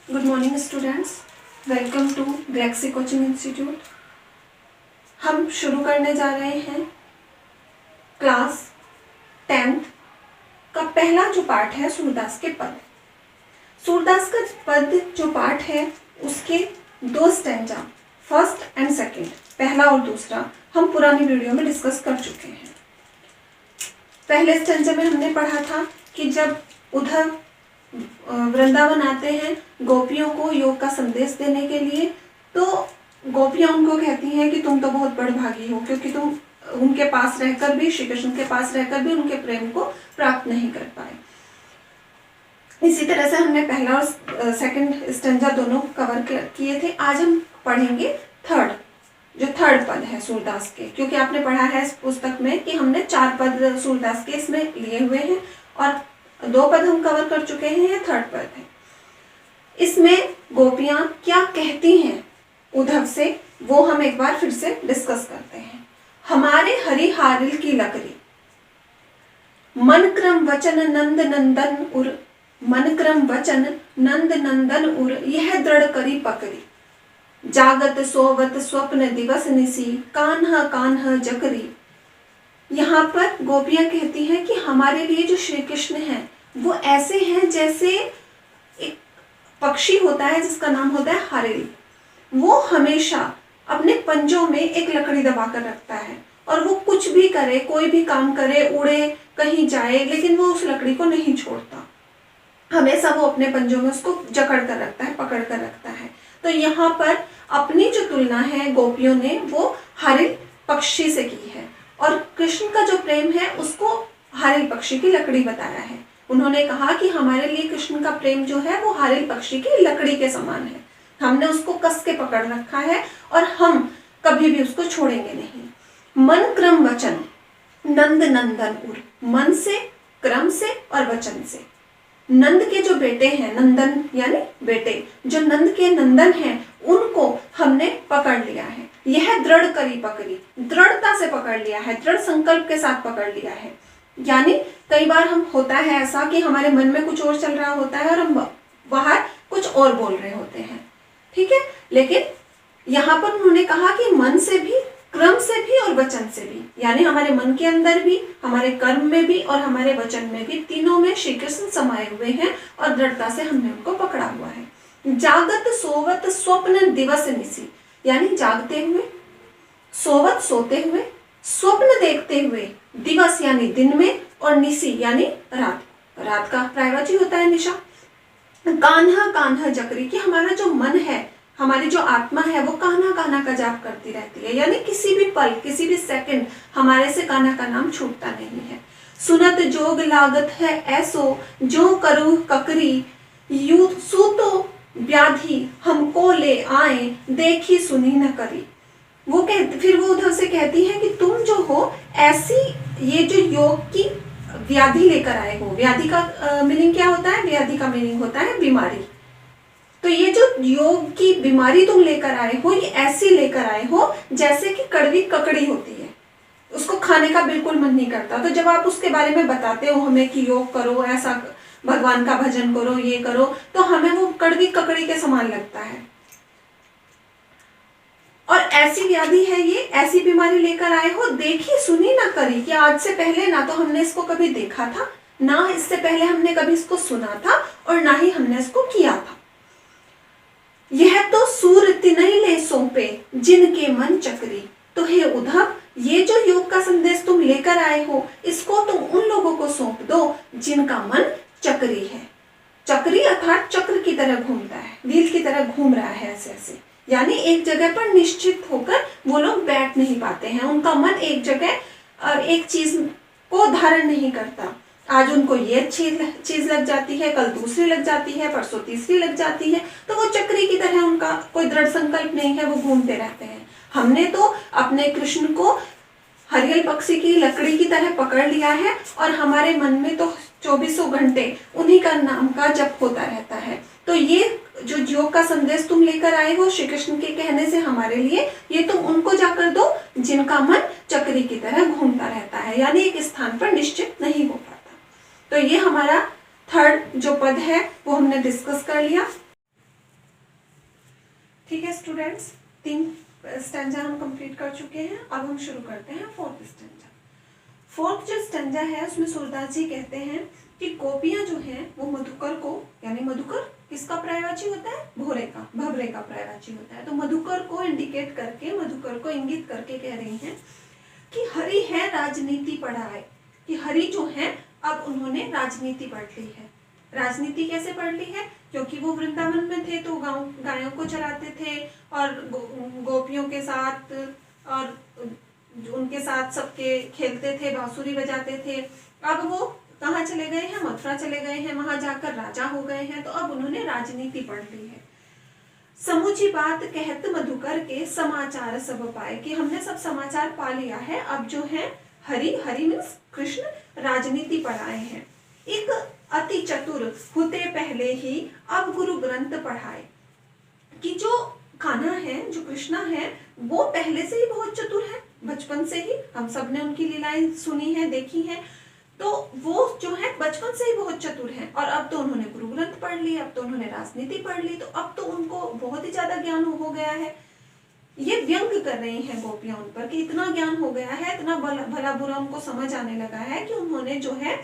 Good morning students, welcome to Galaxy coaching institute. हम शुरू करने जा रहे हैं क्लास 10th का पहला जो पार्ट है सूरदास के पद। सूरदास का पद जो पार्ट है उसके दो स्टैंजा, फर्स्ट एंड सेकंड, पहला और दूसरा, हम पुरानी वीडियो में डिस्कस कर चुके हैं। पहले स्टैंजा में हमने पढ़ा था कि जब उधर वृंदावन आते हैं गोपियों को योग का संदेश देने के लिए, तो गोपियां उनको कहती हैं कि तुम तो बहुत बड़भागी हो, क्योंकि तुम उनके पास रहकर भी, श्री कृष्ण के पास रहकर भी उनके प्रेम को प्राप्त नहीं कर पाए। इसी तरह से हमने पहला और सेकंड स्टैंजा दोनों कवर किए थे। आज हम पढ़ेंगे थर्ड पद है सूरदास के, क्योंकि आपने पढ़ा है इस पुस्तक में कि हमने 4 पद सूरदास के इसमें लिए हुए हैं और 2 पद हम कवर कर चुके हैं, ये थर्ड पद है। इसमें गोपियां क्या कहती हैं उद्धव से, वो हम एक बार फिर से डिस्कस करते हैं। हमारे हरि हारिल की लकड़ी, मन क्रम वचन नंद नंदन उर, मन क्रम वचन नंद नंदन उर, यह दृढ़ करी पकड़ी, जागत सोवत स्वप्न दिवस निसी, कान्हा कान्हा जकरी। यहाँ पर गोपियां कहती हैं कि हमारे लिए जो श्री कृष्ण हैं वो ऐसे हैं जैसे एक पक्षी होता है जिसका नाम होता है हरिल। वो हमेशा अपने पंजों में एक लकड़ी दबाकर रखता है और वो कुछ भी करे, कोई भी काम करे, उड़े, कहीं जाए, लेकिन वो उस लकड़ी को नहीं छोड़ता। हमेशा वो अपने पंजों में उसको जकड़ कर रखता है, पकड़ कर रखता है। तो यहाँ पर अपनी जो तुलना है गोपियों ने वो हरिल पक्षी से की है और कृष्ण का जो प्रेम है उसको हरिल पक्षी की लकड़ी बताया है। उन्होंने कहा कि हमारे लिए कृष्ण का प्रेम जो है वो हरिल पक्षी की लकड़ी के समान है, हमने उसको कस के पकड़ रखा है और हम कभी भी उसको छोड़ेंगे नहीं। मन क्रम वचन नंद नंदन उर, मन से, क्रम से और वचन से। नंद के जो बेटे हैं, नंदन यानी बेटे, जो नंद के नंदन हैं उनको हमने पकड़ लिया है। यह दृढ़ करी पकड़ी, दृढ़ता से पकड़ लिया है, दृढ़ संकल्प के साथ पकड़ लिया है। यानी कई बार हम होता है ऐसा कि हमारे मन में कुछ और चल रहा होता है और हम बाहर कुछ और बोल रहे होते हैं, ठीक है। लेकिन यहाँ पर उन्होंने कहा कि मन से भी, क्रम से भी और वचन से भी, यानी हमारे मन के अंदर भी, हमारे कर्म में भी और हमारे वचन में भी, तीनों में श्री कृष्ण समाये हुए हैं और दृढ़ता से हमने उनको पकड़ा हुआ है। जागत सोवत स्वप्न दिवस निसी, यानी जागते हुए, सोवत सोते हुए, स्वप्न देखते हुए, दिवस यानी दिन में और निसी यानी रात, रात का प्रायवाची होता है निशा। कान्हा कान्हा जकरी, कि हमारा जो मन है, हमारी जो आत्मा है वो कान्हा कान्हा का जाप करती रहती है, यानी किसी भी पल, किसी भी सेकंड हमारे से कान्हा का नाम छूटता नहीं है। सुनत जोग लागत है ऐसो, जो करूँ ककरी, यू सूतो व्याधि हमको ले आए, देखी सुनी न करी। वो कहती, फिर वो उधर से कहती है कि तुम जो हो ऐसी, ये जो योग की व्याधि लेकर आए हो। व्याधि का मीनिंग क्या होता है? व्याधि का मीनिंग होता है बीमारी। तो ये जो योग की बीमारी तुम लेकर आए हो, ये ऐसी लेकर आए हो जैसे कि कड़वी ककड़ी होती है, उसको खाने का बिल्कुल मन नहीं करता। तो जब आप उसके बारे में बताते हो हमें कि योग करो, ऐसा भगवान का भजन करो, ये करो, तो हमें वो कड़वी ककड़ी के समान लगता है। और ऐसी व्याधि है ये, ऐसी बीमारी लेकर आए हो, देखी सुनी ना करी, कि आज से पहले ना तो हमने इसको कभी देखा था, ना इससे पहले हमने कभी इसको सुना था और ना ही हमने इसको किया था। यह तो सूर तिनई ले सौंपे, जिनके मन चक्री। तो हे उद्धव, ये जो योग का संदेश तुम लेकर आए हो, इसको तुम उन लोगों को सौंप दो जिनका मन चक्री है। चक्री अर्थात चक्र की तरह घूमता है, व्हील की तरह घूम रहा है ऐसे ऐसे, यानी एक जगह पर निश्चित होकर वो लोग बैठ नहीं पाते हैं। उनका मन एक जगह एक चीज को धारण नहीं करता। आज उनको ये चीज लग जाती है, कल दूसरी लग जाती है, परसों तीसरी लग जाती है। तो वो चक्री की तरह, उनका कोई दृढ़ संकल्प नहीं है, वो घूमते रहते हैं। हमने तो अपने कृष्ण को हरियल पक्षी की लकड़ी की तरह पकड़ लिया है और हमारे मन में तो 24 घंटे उन्हीं का नाम का जप होता रहता है। तो ये जो योग का संदेश तुम लेकर आए हो श्री कृष्ण के कहने से हमारे लिए, ये तुम उनको जाकर दो जिनका मन चक्री की तरह घूमता रहता है, यानी एक स्थान पर निश्चित नहीं हो पाता। तो ये हमारा थर्ड जो पद है वो हमने डिस्कस कर लिया। ठीक है स्टूडेंट्स, 3 स्टैंजा हम कंप्लीट कर चुके हैं। अब हम शुरू करते हैं 4th स्टैंजा। 4th जो स्टैंजा है उसमें सूरदास जी कहते हैं कि गोपियां जो हैं वो मधुकर को, यानी मधुकर किसका पर्यायवाची होता है? भोरे का, भवरे का पर्यायवाची होता है। तो मधुकर को इंडिकेट करके, मधुकर को इंगित करके कह रही हैं कि हरि है राजनीति पढ़ाए, कि हरि जो है अब उन्होंने राजनीति पढ़ ली है। राजनीति कैसे पढ़ ली है? क्योंकि वो वृंदावन में थे तो गायों को चराते थे और गोपियों के साथ और उनके साथ सबके खेलते थे, बांसुरी बजाते थे। अब वो कहाँ चले गए हैं? मथुरा चले गए हैं, वहां जाकर राजा हो गए हैं। तो अब उन्होंने राजनीति पढ़ ली है। समूची बात कहत मधुकर के समाचार सब पाए, कि हमने सब समाचार पा लिया है। अब जो है हरि मीन्स कृष्ण राजनीति पढ़ाए हैं। एक अति चतुर होते पहले ही अब गुरु ग्रंथ पढ़ाए, कि जो कान्हा है, जो कृष्णा है, वो पहले से ही बहुत चतुर है। बचपन से ही हम सब ने उनकी लीलाएं सुनी है, देखी है। तो वो जो है बचपन से ही बहुत चतुर है और अब तो उन्होंने गुरु ग्रंथ पढ़ ली, अब तो उन्होंने राजनीति पढ़ ली, तो अब तो उनको बहुत ही ज्यादा ज्ञान हो गया है। ये व्यंग कर रही हैं गोपियां उन पर कि इतना ज्ञान हो गया है, इतना भला बुरा उनको समझ आने लगा है कि उन्होंने जो है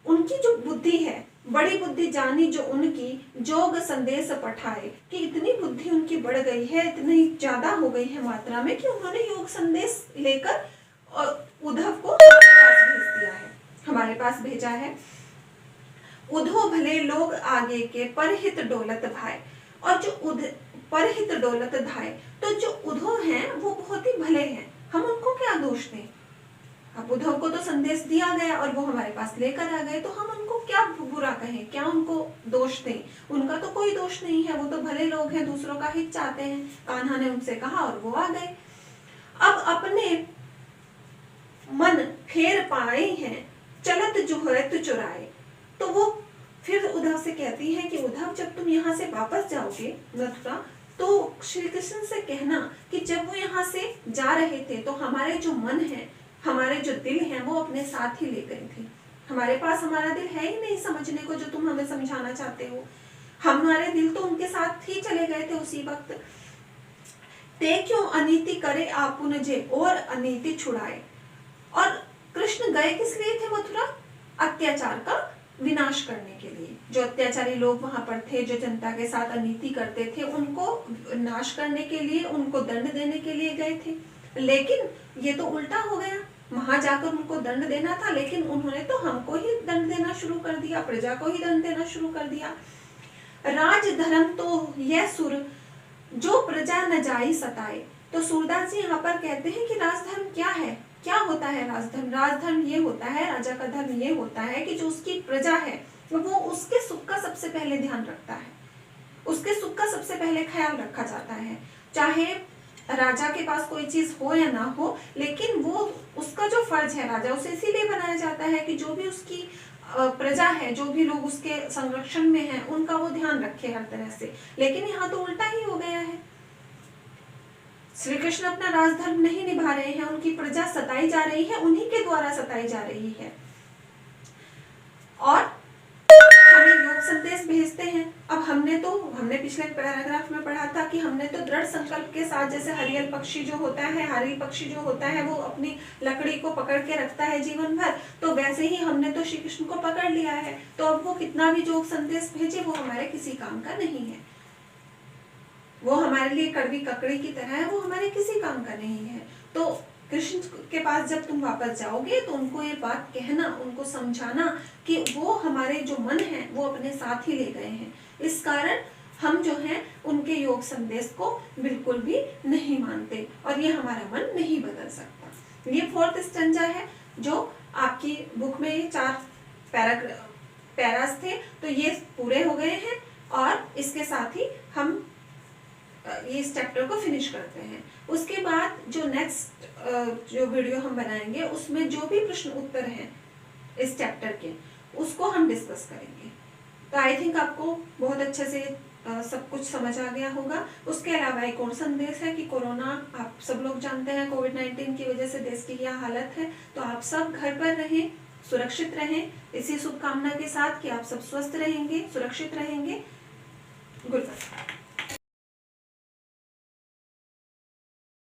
उनकी जो बुद्धि है, बड़ी बुद्धि जानी जो उनकी, जोग संदेश पठाए, कि इतनी बुद्धि उनकी बढ़ गई है, इतनी ज्यादा हो गई है मात्रा में कि उन्होंने योग संदेश लेकर उद्धव को हमारे पास भेजा है। उद्धव भले लोग आगे के परहित डोलत भाई, और जो परहित डोलत भाई, तो जो उद्धव हैं वो बहुत ही भले हैं, हम उनको क्या दोष दें? अब उद्धव को तो संदेश दिया गया और वो हमारे पास लेकर आ गए, तो हम उनको क्या बुरा कहें, क्या उनको दोष दें? उनका तो कोई दोष नहीं है, वो तो भले लोग हैं, दूसरों का हित चाहते हैं। कान्हा ने उनसे कहा और वो आ गए। अब अपने मन फेर पाए हैं, चलत जुहरत चुराए। तो वो फिर उद्धव से कहती है कि उद्धव, जब तुम यहाँ से वापस जाओगे मथुरा, तो श्री कृष्ण से कहना कि जब वो यहाँ से जा रहे थे तो हमारे जो मन है, हमारे जो दिल है, वो अपने साथ ही ले गए थे। हमारे पास हमारा दिल है ही नहीं समझने को जो तुम हमें समझाना चाहते हो। हमारे दिल तो उनके साथ ही चले गए थे उसी वक्त। ते क्यों अनीति करे आपुन जे, और अनीति छुड़ाए। और कृष्ण गए किस लिए थे मथुरा? अत्याचार का विनाश करने के लिए। जो अत्याचारी लोग वहां पर थे, जो जनता के साथ अनीति करते थे, उनको नाश करने के लिए, उनको दंड देने के लिए गए थे। लेकिन ये तो उल्टा हो गया, वहां जाकर उनको दंड देना था, लेकिन उन्होंने तो हमको ही दंड देना शुरू कर दिया, प्रजा को ही दंड देना शुरू कर दिया। राज धर्म तो यह सुर, जो प्रजा न जाई सताए। तो सूरदास जी यहाँ पर कहते हैं कि राजधर्म क्या है, क्या होता है राजधर्म? राजधर्म ये होता है, राजा का धर्म ये होता है कि जो उसकी प्रजा है वो उसके सुख का सबसे पहले ध्यान रखता है, उसके सुख का सबसे पहले ख्याल रखा जाता है। चाहे राजा के पास कोई चीज हो या ना हो, लेकिन वो उसका जो फर्ज है, राजा उसे इसीलिए बनाया जाता है कि जो भी उसकी प्रजा है, जो भी लोग उसके संरक्षण में हैं, उनका वो ध्यान रखे हर तरह से। लेकिन यहाँ तो उल्टा ही हो गया है। श्री कृष्ण अपना राजधर्म नहीं निभा रहे हैं, उनकी प्रजा सताई जा रही है, उन्हीं के द्वारा सताई जा रही है और हमें योग संदेश भेजते हैं। अब हमने पिछले पैराग्राफ में पढ़ा था कि हमने तो दृढ़ संकल्प के साथ, जैसे हरियल पक्षी जो होता है, हरियल पक्षी जो होता है वो अपनी लकड़ी को पकड़ के रखता है जीवन भर, तो वैसे ही हमने तो श्री कृष्ण को पकड़ लिया है। तो अब वो कितना भी योग संदेश भेजे, वो हमारे किसी काम का नहीं है, वो हमारे लिए कड़वी ककड़ी की तरह है, वो हमारे किसी काम का नहीं है। तो कृष्ण के पास जब तुम वापस जाओगे तो उनको ये बात कहना, उनको समझाना कि वो हमारे जो मन है वो अपने साथ ही ले गए हैं। इस कारण हम जो हैं उनके योग संदेश को बिल्कुल भी नहीं मानते और ये हमारा मन नहीं बदल सकता। ये 4th स्टैंजा है जो आपकी बुक में 4 पैरास थे, तो ये पूरे हो गए हैं और इसके साथ ही हम ये इस चैप्टर को फिनिश करते हैं। उसके बाद जो नेक्स्ट जो वीडियो हम बनाएंगे उसमें जो भी प्रश्न उत्तर हैं इस चैप्टर के, उसको हम डिस्कस करेंगे। तो आई थिंक आपको बहुत अच्छे से सब कुछ समझ आ गया होगा। उसके अलावा एक और संदेश है कि कोरोना, आप सब लोग जानते हैं, कोविड-19 की वजह से देश की क्या हालत है, तो आप सब घर पर रहें, सुरक्षित रहें, इसी शुभकामना के साथ कि आप सब स्वस्थ रहेंगे, सुरक्षित रहेंगे। Good bye.